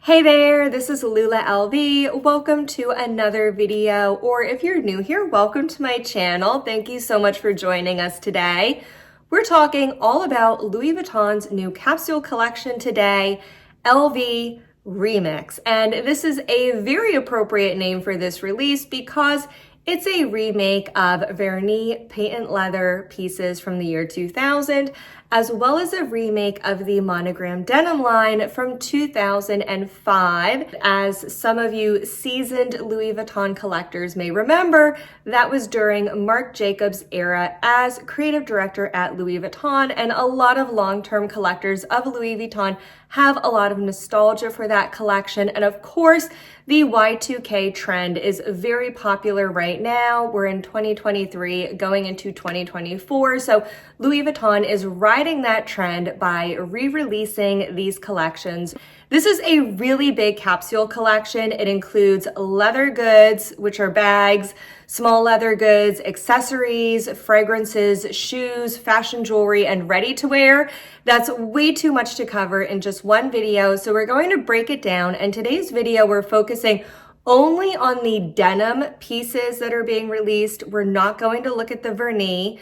Hey there, this is Lula LV. Welcome to another video, or if you're new here, welcome to my channel. Thank you so much for joining us today. We're talking all about Louis Vuitton's new capsule collection today, LV Remix. And this is a very appropriate name for this release because it's a remake of Vernis patent leather pieces from the year 2000, as well as a remake of the monogram denim line from 2005. As some of you seasoned Louis Vuitton collectors may remember, that was during Marc Jacobs' era as creative director at Louis Vuitton, and a lot of long-term collectors of Louis Vuitton have a lot of nostalgia for that collection. And of course, the Y2K trend is very popular right now. We're in 2023 going into 2024. So Louis Vuitton is riding that trend by re-releasing these collections. This is a really big capsule collection. It includes leather goods, which are bags, small leather goods, accessories, fragrances, shoes, fashion jewelry, and ready-to-wear. That's way too much to cover in just one video, so we're going to break it down. And today's video, we're focusing only on the denim pieces that are being released. We're not going to look at the vernis.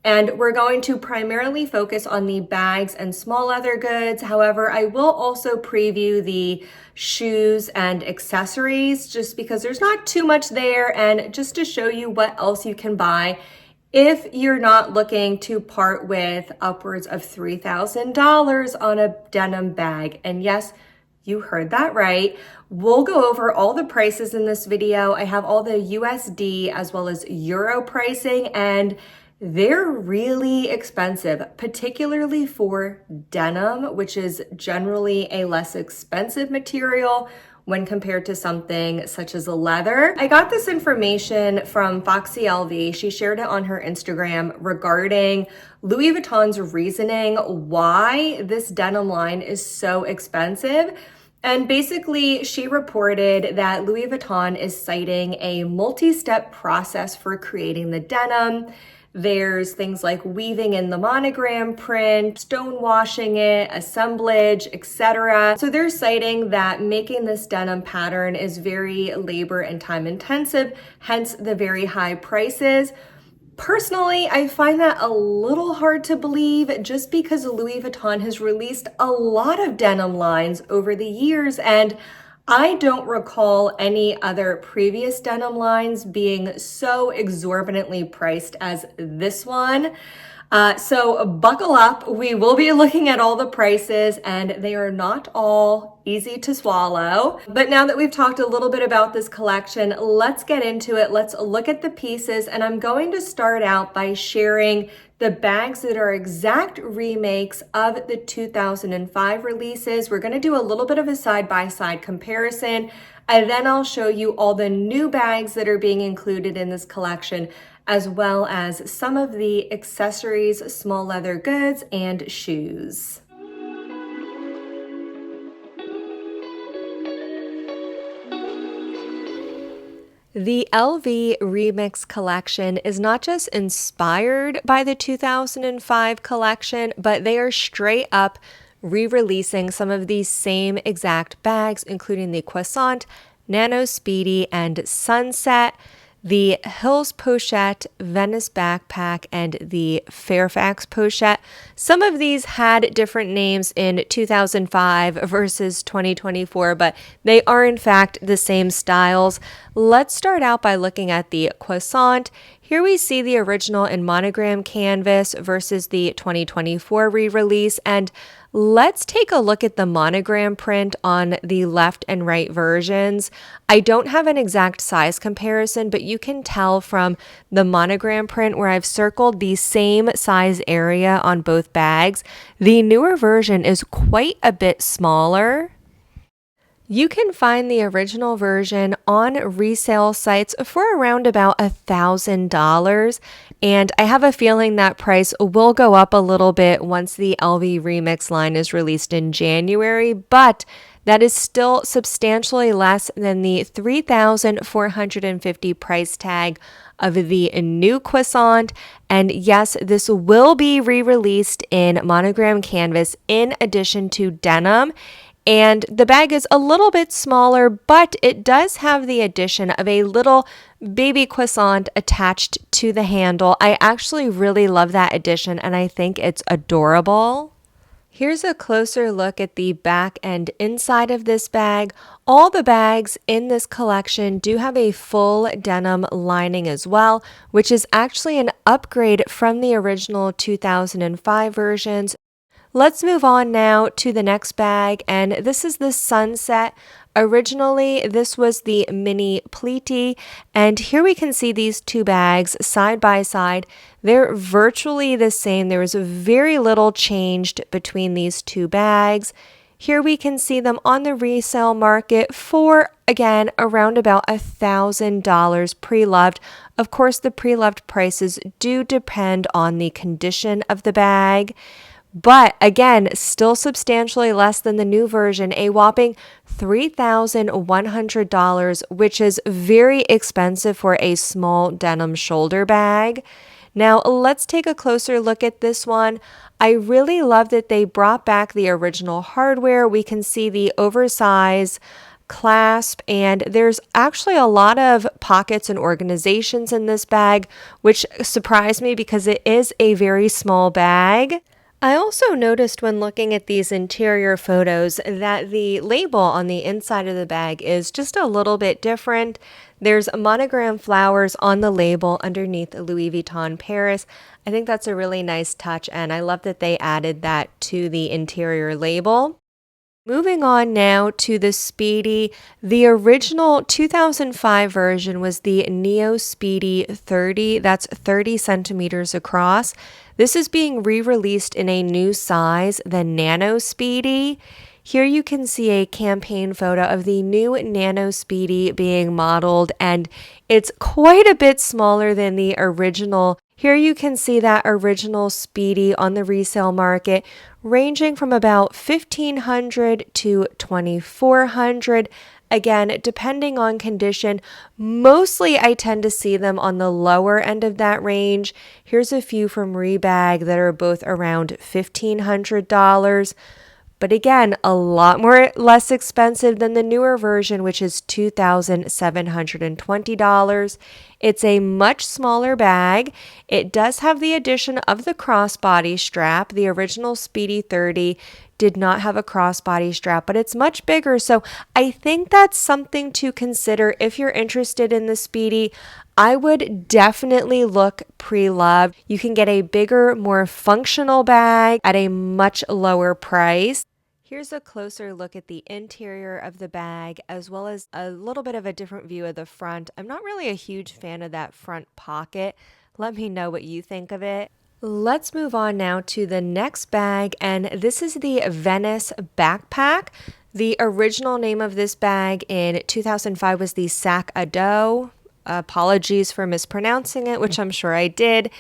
And we're going to primarily focus on the bags and small leather goods. However, I will also preview the shoes and accessories just because there's not too much there, and just to show you what else you can buy if you're not looking to part with upwards of $3,000 on a denim bag. And yes, you heard that right. We'll go over all the prices in this video. I have all the USD as well as Euro pricing, and they're really expensive, particularly for denim, which is generally a less expensive material when compared to something such as a leather. I got this information from Foxy LV. She shared it on her Instagram regarding Louis Vuitton's reasoning why this denim line is so expensive. And basically, she reported that Louis Vuitton is citing a multi-step process for creating the denim. There's things like weaving in the monogram print, stone washing it, assemblage, etc. So they're citing that making this denim pattern is very labor and time intensive, hence the very high prices. Personally, I find that a little hard to believe just because Louis Vuitton has released a lot of denim lines over the years, and I don't recall any other previous denim lines being so exorbitantly priced as this one. So buckle up. We will be looking at all the prices, and they are not all easy to swallow. But now that we've talked a little bit about this collection, let's get into it. Let's look at the pieces, and I'm going to start out by sharing the bags that are exact remakes of the 2005 releases. We're going to do a little bit of a side-by-side comparison, and then I'll show you all the new bags that are being included in this collection, as well as some of the accessories, small leather goods, and shoes. The LV Remix collection is not just inspired by the 2005 collection, but they are straight up re-releasing some of these same exact bags, including the Croissant, Nano Speedy, and Sunset, the Hills Pochette, Venice Backpack, and the Fairfax Pochette. Some of these had different names in 2005 versus 2024, but they are in fact the same styles. Let's start out by looking at the Croissant. Here we see the original in monogram canvas versus the 2024 re-release, and let's take a look at the monogram print on the left and right versions. I don't have an exact size comparison, but you can tell from the monogram print where I've circled the same size area on both bags. The newer version is quite a bit smaller. You can find the original version on resale sites for around about $1,000, and I have a feeling that price will go up a little bit once the LV Remix line is released in January, but that is still substantially less than the $3,450 price tag of the new Croissant. And yes, this will be re-released in monogram canvas in addition to denim. And the bag is a little bit smaller, but it does have the addition of a little baby croissant attached to the handle. I actually really love that addition, and I think it's adorable. Here's a closer look at the back and inside of this bag. All the bags in this collection do have a full denim lining as well, which is actually an upgrade from the original 2005 versions. Let's move on now to the next bag, and this is the Sunset. Originally, this was the mini pleaty, and here we can see these two bags side by side. They're virtually the same. There was very little changed between these two bags. Here we can see them on the resale market for, again, around about $1,000 pre-loved. Of course, the pre-loved prices do depend on the condition of the bag. But again, still substantially less than the new version, a whopping $3,100, which is very expensive for a small denim shoulder bag. Now, let's take a closer look at this one. I really love that they brought back the original hardware. We can see the oversized clasp, and there's actually a lot of pockets and organizations in this bag, which surprised me because it is a very small bag. I also noticed when looking at these interior photos that the label on the inside of the bag is just a little bit different. There's monogram flowers on the label underneath Louis Vuitton Paris. I think that's a really nice touch, and I love that they added that to the interior label. Moving on now to the Speedy. The original 2005 version was the Neo Speedy 30. That's 30 centimeters across. This is being re-released in a new size, the Nano Speedy. Here you can see a campaign photo of the new Nano Speedy being modeled, and it's quite a bit smaller than the original. Here you can see that original Speedy on the resale market ranging from about $1,500 to $2,400. Again, depending on condition, mostly I tend to see them on the lower end of that range. Here's a few from Rebag that are both around $1,500. But again, a lot less expensive than the newer version, which is $2,720. It's a much smaller bag. It does have the addition of the crossbody strap. The original Speedy 30 did not have a crossbody strap, but it's much bigger. So I think that's something to consider if you're interested in the Speedy. I would definitely look pre-loved. You can get a bigger, more functional bag at a much lower price. Here's a closer look at the interior of the bag, as well as a little bit of a different view of the front. I'm not really a huge fan of that front pocket. Let me know what you think of it. Let's move on now to the next bag, and this is the Venice backpack. The original name of this bag in 2005 was the Sac à Dos. Apologies for mispronouncing it, which I'm sure I did.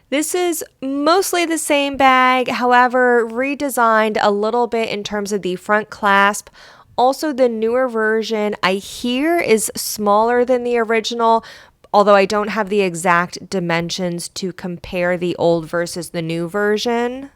This is mostly the same bag, however, redesigned a little bit in terms of the front clasp. Also, the newer version, I hear, is smaller than the original, although I don't have the exact dimensions to compare the old versus the new version.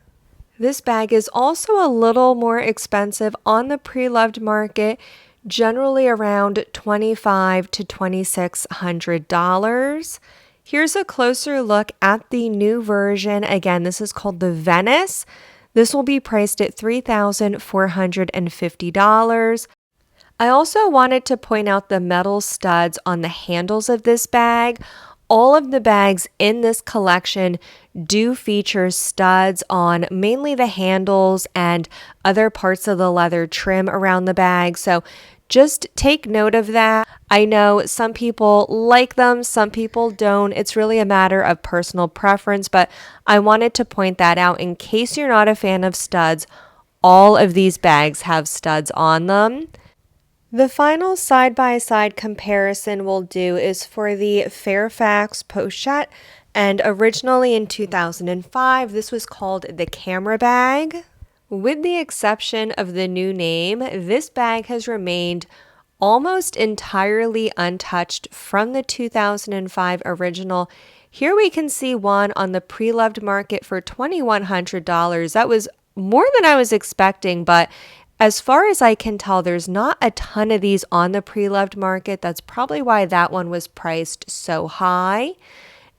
This bag is also a little more expensive on the pre-loved market, generally around $2,500 to $2,600. Here's a closer look at the new version. Again, this is called the Venice. This will be priced at $3,450. I also wanted to point out the metal studs on the handles of this bag. All of the bags in this collection do feature studs on mainly the handles and other parts of the leather trim around the bag. So just take note of that. I know some people like them, some people don't. It's really a matter of personal preference, but I wanted to point that out in case you're not a fan of studs. All of these bags have studs on them. The final side-by-side comparison we'll do is for the Fairfax Pochette, and originally in 2005, this was called the Camera Bag. With the exception of the new name, this bag has remained almost entirely untouched from the 2005 original. Here we can see one on the pre-loved market for $2,100. That was more than I was expecting, but As far as I can tell, there's not a ton of these on the pre-loved market. That's probably why that one was priced so high.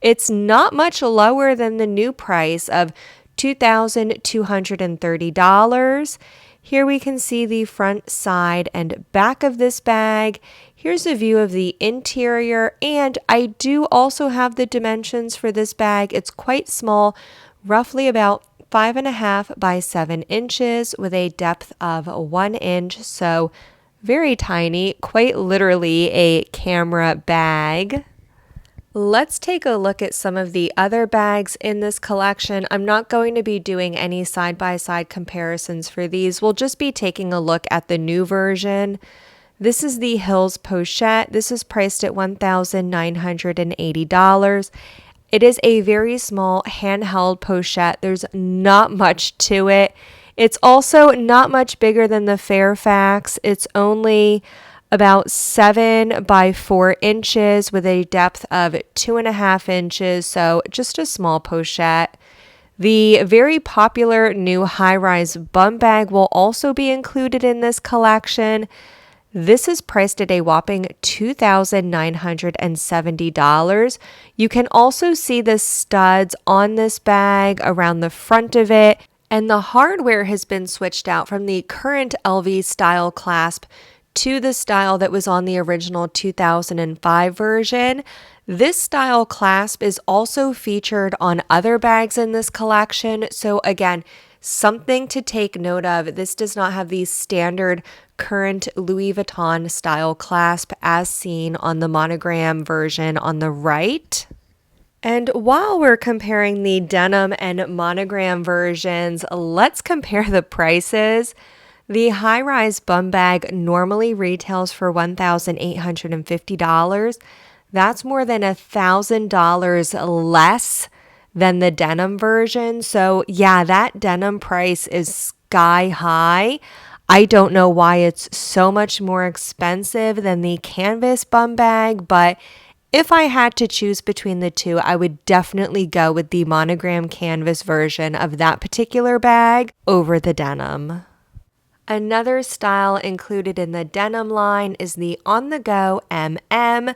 It's not much lower than the new price of $2,230. Here we can see the front, side, and back of this bag. Here's a view of the interior, and I do also have the dimensions for this bag. It's quite small, roughly about 5.5 by 7 inches with a depth of 1 inch. So very tiny, quite literally a camera bag. Let's take a look at some of the other bags in this collection. I'm not going to be doing any side-by-side comparisons for these. We'll just be taking a look at the new version. This is the Hills Pochette. This is priced at $1,980. It is a very small handheld pochette. There's not much to it. It's also not much bigger than the Fairfax. It's only about 7 by 4 inches with a depth of 2.5 inches. So just a small pochette. The very popular new high-rise bum bag will also be included in this collection. This is priced at a whopping $2,970. You can also see the studs on this bag around the front of it, and the hardware has been switched out from the current LV style clasp to the style that was on the original 2005 version. This style clasp is also featured on other bags in this collection. So again, something to take note of. This does not have the standard current Louis Vuitton style clasp as seen on the monogram version on the right. And while we're comparing the denim and monogram versions, let's compare the prices. The high-rise bum bag normally retails for $1,850. That's more than $1,000 less than the denim version. So yeah, that denim price is sky high. I don't know why it's so much more expensive than the canvas bum bag, but if I had to choose between the two, I would definitely go with the monogram canvas version of that particular bag over the denim. Another style included in the denim line is the on-the-go MM.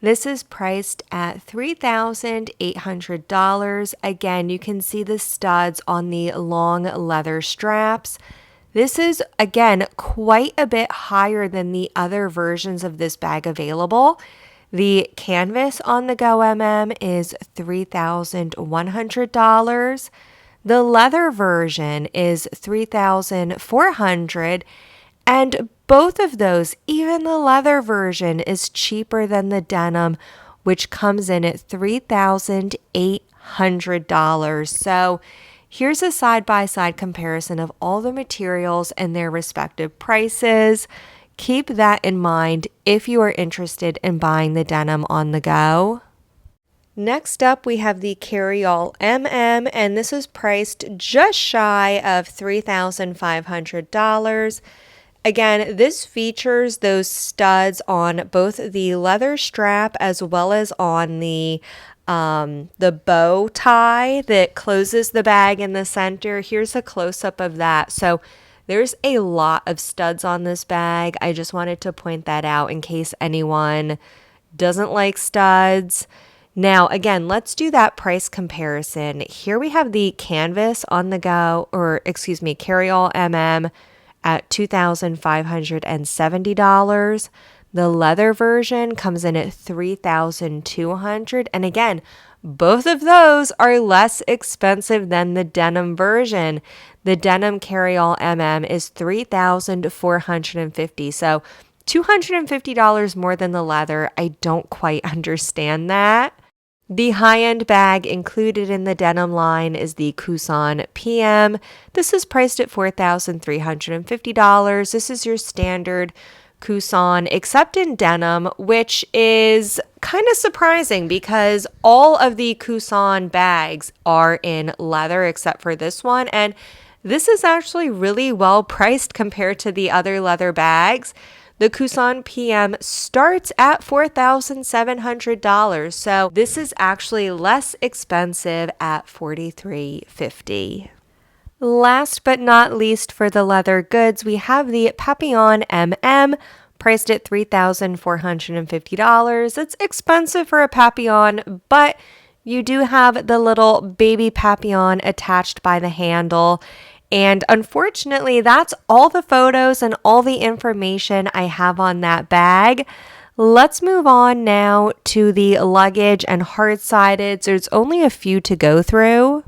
This is priced at $3,800. Again, you can see the studs on the long leather straps. This is, again, quite a bit higher than the other versions of this bag available. The canvas on-the-go MM is $3,100. The leather version is $3,400, and both of those, even the leather version, is cheaper than the denim, which comes in at $3,800. So here's a side-by-side comparison of all the materials and their respective prices. Keep that in mind if you are interested in buying the denim on the go. Next up, we have the Carryall MM, and this is priced just shy of $3,500. Again, this features those studs on both the leather strap as well as on the bow tie that closes the bag in the center. Here's a close-up of that. So there's a lot of studs on this bag. I just wanted to point that out in case anyone doesn't like studs. Now, again, let's do that price comparison. Here we have the canvas on the go, Carryall MM at $2,570. The leather version comes in at $3,200. And again, both of those are less expensive than the denim version. The denim Carryall MM is $3,450. So $250 more than the leather. I don't quite understand that. The high-end bag included in the denim line is the Cousin PM. This is priced at $4,350. This is your standard Cousin, except in denim, which is kind of surprising because all of the Cousin bags are in leather except for this one. And this is actually really well priced compared to the other leather bags. The Cousin PM starts at $4,700, so this is actually less expensive at $4,350. Last but not least for the leather goods, we have the Papillon MM, priced at $3,450. It's expensive for a Papillon, but you do have the little baby Papillon attached by the handle. And unfortunately, that's all the photos and all the information I have on that bag. Let's move on now to the luggage and hard-sided. There's only a few to go through.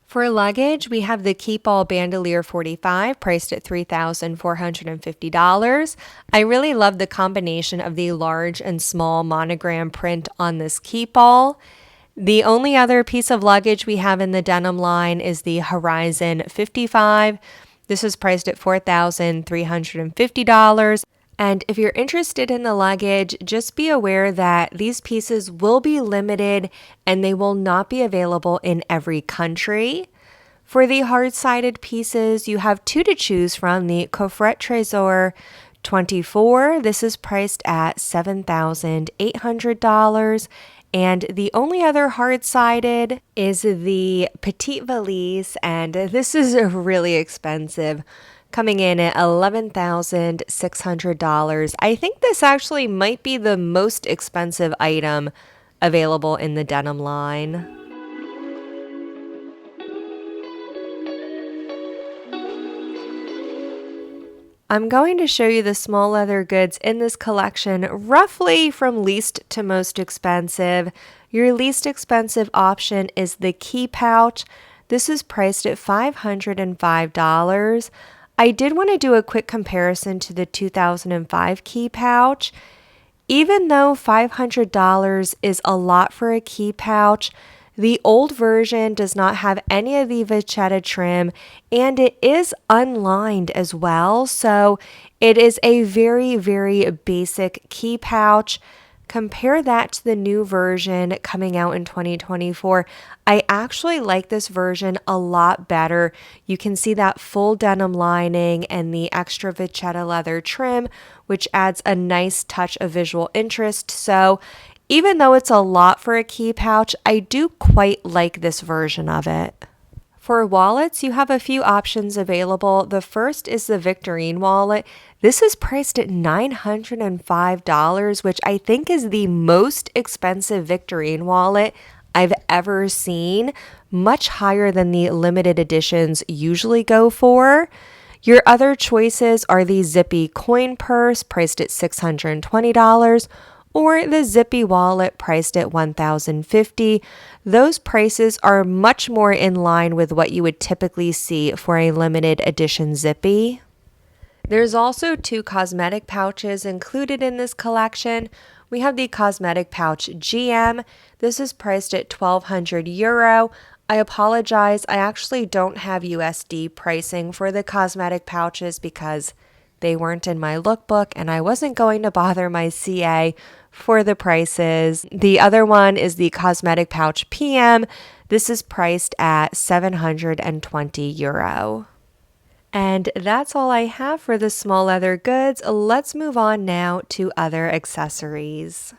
For luggage, we have the Keepall Bandolier 45, priced at $3,450. I really love the combination of the large and small monogram print on this Keepall. The only other piece of luggage we have in the denim line is the Horizon 55. This is priced at $4,350. And if you're interested in the luggage, just be aware that these pieces will be limited and they will not be available in every country. For the hard-sided pieces, you have two to choose from. The Coffret Trésor 24, this is priced at $7,800. And the only other hard-sided is the Petite Valise, and this is really expensive, coming in at $11,600. I think this actually might be the most expensive item available in the denim line. I'm going to show you the small leather goods in this collection roughly from least to most expensive. Your least expensive option is the key pouch. This is priced at $505. I did want to do a quick comparison to the 2005 key pouch. Even though $500 is a lot for a key pouch, the old version does not have any of the vachetta trim, and it is unlined as well. So it is a very, very basic key pouch. Compare that to the new version coming out in 2024. I actually like this version a lot better. You can see that full denim lining and the extra vachetta leather trim, which adds a nice touch of visual interest. So even though it's a lot for a key pouch, I do quite like this version of it. For wallets, you have a few options available. The first is the Victorine wallet. This is priced at $905, which I think is the most expensive Victorine wallet I've ever seen, much higher than the limited editions usually go for. Your other choices are the Zippy coin purse, priced at $620, or the Zippy wallet priced at $1,050. Those prices are much more in line with what you would typically see for a limited edition Zippy. There's also two cosmetic pouches included in this collection. We have the cosmetic pouch GM. This is priced at €1,200. I apologize, I actually don't have USD pricing for the cosmetic pouches because they weren't in my lookbook and I wasn't going to bother my CA for the prices. The other one is the cosmetic pouch PM. This is priced at €720. And that's all I have for the small leather goods. Let's move on now to other accessories.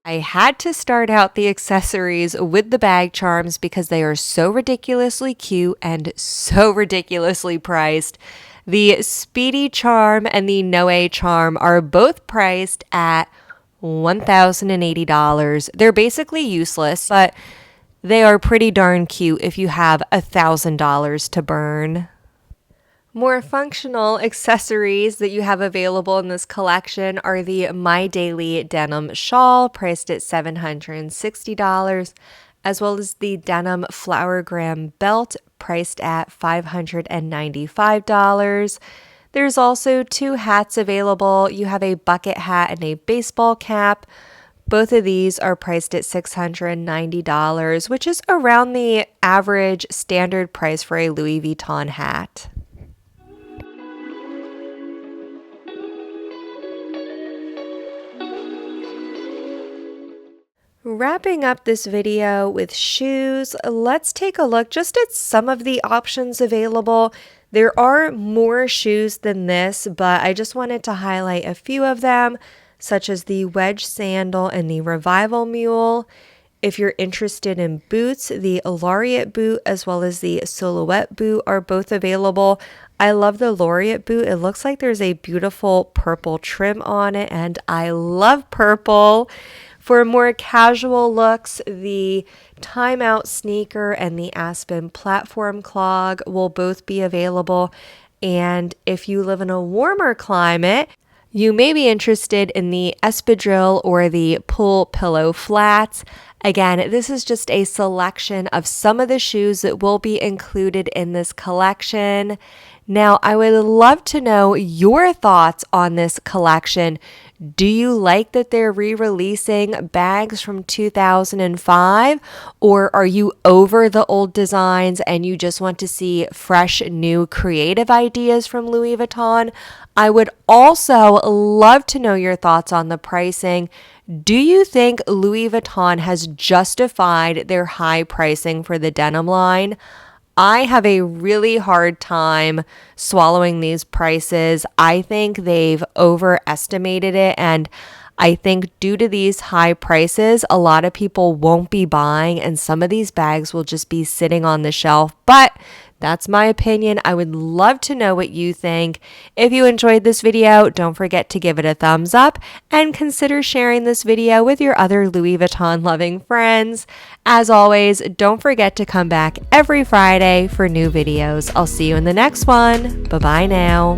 I had to start out the accessories with the bag charms because they are so ridiculously cute and so ridiculously priced. The Speedy charm and the Noe charm are both priced at $1,080. They're basically useless, but they are pretty darn cute if you have $1,000 to burn. More functional accessories that you have available in this collection are the My Daily denim shawl, priced at $760, as well as the denim flowergram belt, priced at $595. There's also two hats available. You have a bucket hat and a baseball cap. Both of these are priced at $690, which is around the average standard price for a Louis Vuitton hat. Wrapping up this video with shoes, let's take a look just at some of the options available. There are more shoes than this, but I just wanted to highlight a few of them. such as the wedge sandal and the revival mule. If you're interested in boots, the Laureate boot as well as the Silhouette boot are both available. I love the Laureate boot. It looks like there's a beautiful purple trim on it, and I love purple. For more casual looks, the Timeout sneaker and the Aspen platform clog will both be available. And if you live in a warmer climate, you may be interested in the espadrille or the pull pillow flats. Again, this is just a selection of some of the shoes that will be included in this collection. Now, I would love to know your thoughts on this collection. Do you like that they're re-releasing bags from 2005? Or are you over the old designs and you just want to see fresh, new, creative ideas from Louis Vuitton? I would also love to know your thoughts on the pricing. Do you think Louis Vuitton has justified their high pricing for the denim line? I have a really hard time swallowing these prices. I think they've overestimated it, and I think due to these high prices, a lot of people won't be buying, and some of these bags will just be sitting on the shelf. But that's my opinion. I would love to know what you think. If you enjoyed this video, don't forget to give it a thumbs up and consider sharing this video with your other Louis Vuitton loving friends. As always, don't forget to come back every Friday for new videos. I'll see you in the next one. Bye-bye now.